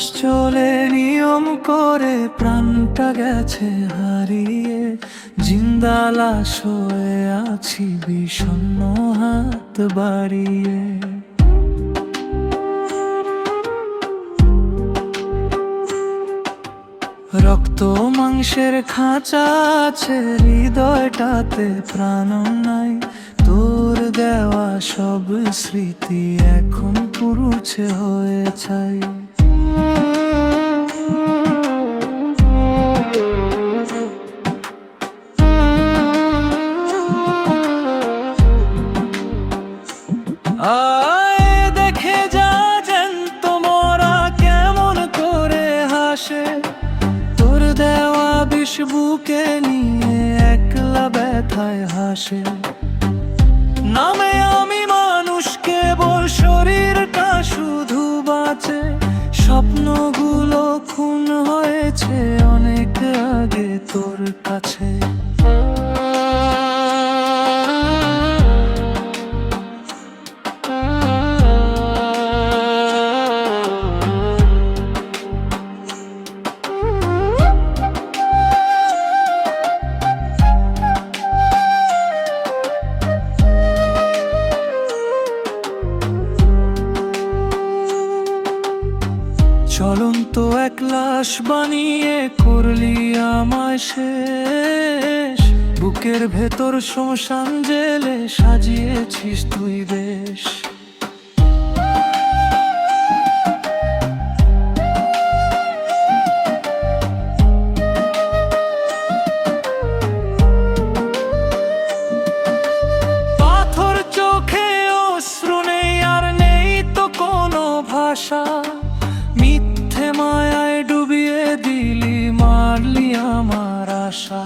চলে নিয়ম করে, প্রাণটা গেছে হারিয়ে, জিন্দা লাশ হয়ে আছি বিষণ্ণ হাত বাড়িয়ে। রক্ত মাংসের খাঁচা আছে, হৃদয়টাতে প্রাণ নাই। তোর দেওয়া সব স্মৃতি এখন পুরুছে হয়ে ছাই। আয় দেখে যা জ্যান্ত মরা কেমন করে হাসে, তোর দেওয়া বিষ বুকে নিয়ে একলা ব্যথায় হাসে। নামে আমি মানুষ, কেবল শরীরটা শুধু বাঁচে। স্বপ্নগুলো খুন হয়েছে অনেক আগে তোর কাছে। চলন্ত এক লাশ বানিয়ে করলি আমায় শেষ। বুকের ভেতর শ্মশান জেলে সাজিয়েছিস তুই বেশ। পাথর চোখে অশ্রু নেই, আর নেই তো কোনো ভাষা। মিথ্যে মায়ায় ডুবিয়ে দিলি, মারলি আমার আশা।